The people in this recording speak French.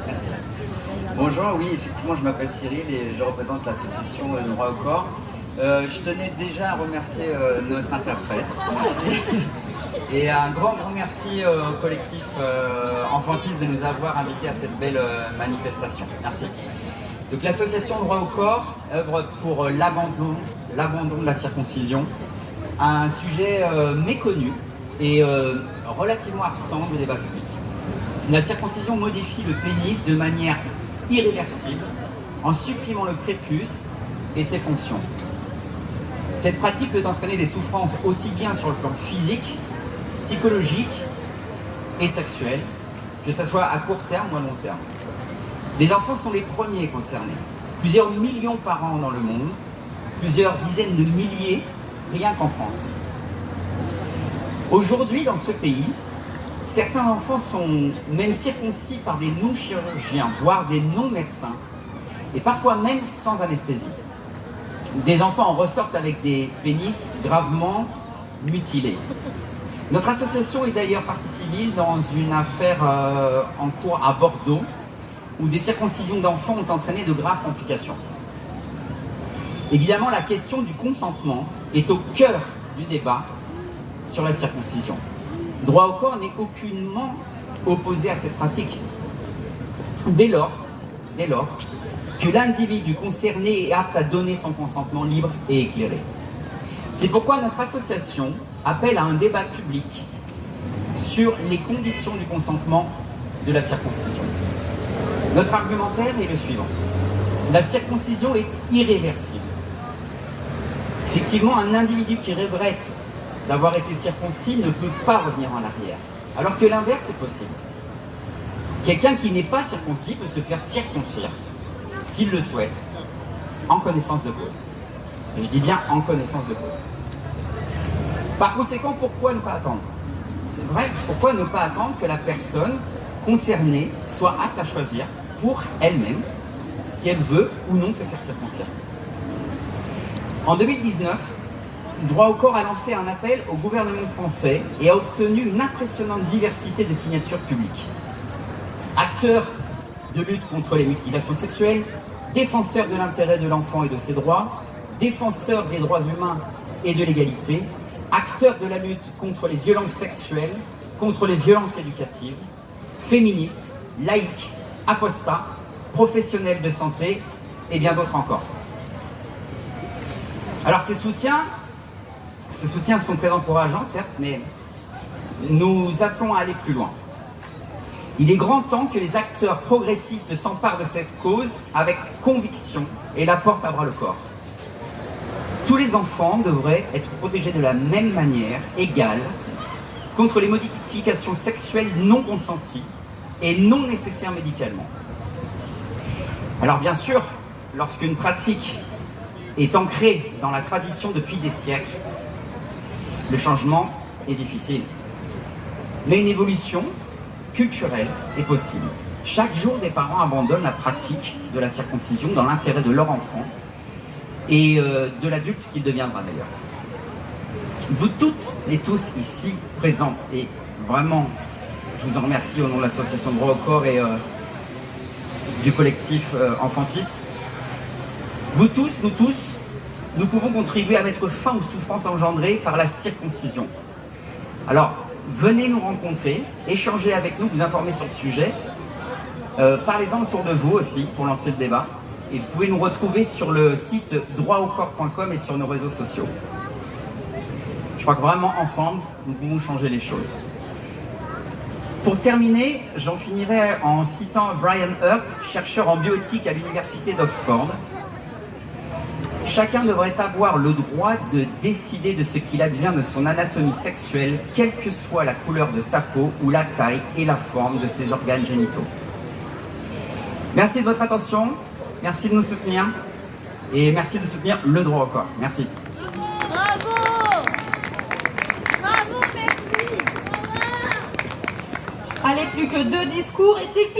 Merci. Bonjour, oui, effectivement, je m'appelle Cyril et je représente l'association Droit au corps. Je tenais déjà à remercier notre interprète, merci. Et un grand merci au collectif Enfantis de nous avoir invités à cette belle manifestation. Merci. Donc l'association Droit au corps œuvre pour l'abandon de la circoncision, un sujet méconnu et relativement absent du débat public. La circoncision modifie le pénis de manière irréversible en supprimant le prépuce et ses fonctions. Cette pratique peut entraîner des souffrances aussi bien sur le plan physique, psychologique et sexuel, que ce soit à court terme ou à long terme. Les enfants sont les premiers concernés. Plusieurs millions par an dans le monde, plusieurs dizaines de milliers rien qu'en France. Aujourd'hui, dans ce pays, certains enfants sont même circoncis par des non-chirurgiens, voire des non-médecins, et parfois même sans anesthésie. Des enfants en ressortent avec des pénis gravement mutilés. Notre association est d'ailleurs partie civile dans une affaire en cours à Bordeaux, où des circoncisions d'enfants ont entraîné de graves complications. Évidemment, la question du consentement est au cœur du débat sur la circoncision. Droit au corps n'est aucunement opposé à cette pratique. Dès lors que l'individu concerné est apte à donner son consentement libre et éclairé. C'est pourquoi notre association appelle à un débat public sur les conditions du consentement de la circoncision. Notre argumentaire est le suivant. La circoncision est irréversible. Effectivement, un individu qui regrette d'avoir été circoncis ne peut pas revenir en arrière, alors que l'inverse est possible. Quelqu'un qui n'est pas circoncis peut se faire circoncire, s'il le souhaite, en connaissance de cause. Et je dis bien en connaissance de cause. Par conséquent, pourquoi ne pas attendre? C'est vrai, pourquoi ne pas attendre que la personne concernée soit apte à choisir pour elle-même si elle veut ou non se faire circoncire? En 2019, Droit au corps a lancé un appel au gouvernement français et a obtenu une impressionnante diversité de signatures publiques. Acteurs de lutte contre les mutilations sexuelles, défenseurs de l'intérêt de l'enfant et de ses droits, défenseurs des droits humains et de l'égalité, acteurs de la lutte contre les violences sexuelles, contre les violences éducatives, féministes, laïcs, apostats, professionnels de santé et bien d'autres encore. Alors ces soutiens sont très encourageants, certes, mais nous appelons à aller plus loin. Il est grand temps que les acteurs progressistes s'emparent de cette cause avec conviction et la portent à bras le corps. Tous les enfants devraient être protégés de la même manière, égale, contre les modifications sexuelles non consenties et non nécessaires médicalement. Alors bien sûr, lorsqu'une pratique est ancrée dans la tradition depuis des siècles, le changement est difficile. Mais une évolution culturelle est possible. Chaque jour, des parents abandonnent la pratique de la circoncision dans l'intérêt de leur enfant et de l'adulte qu'il deviendra d'ailleurs. Vous toutes et tous ici présents, et vraiment, je vous en remercie au nom de l'association Droit au corps et du collectif Enfantiste, vous tous, nous tous, nous pouvons contribuer à mettre fin aux souffrances engendrées par la circoncision. Alors, venez nous rencontrer, échanger avec nous, vous informer sur le sujet. Parlez-en autour de vous aussi pour lancer le débat. Et vous pouvez nous retrouver sur le site droitaucorps.com et sur nos réseaux sociaux. Je crois que vraiment ensemble, nous pouvons changer les choses. Pour terminer, j'en finirai en citant Brian Earp, chercheur en bioéthique à l'université d'Oxford. Chacun devrait avoir le droit de décider de ce qu'il advient de son anatomie sexuelle, quelle que soit la couleur de sa peau ou la taille et la forme de ses organes génitaux. Merci de votre attention, merci de nous soutenir et merci de soutenir le droit au corps. Merci. Bravo! Bravo, merci! Allez, plus que 2 discours et c'est fini.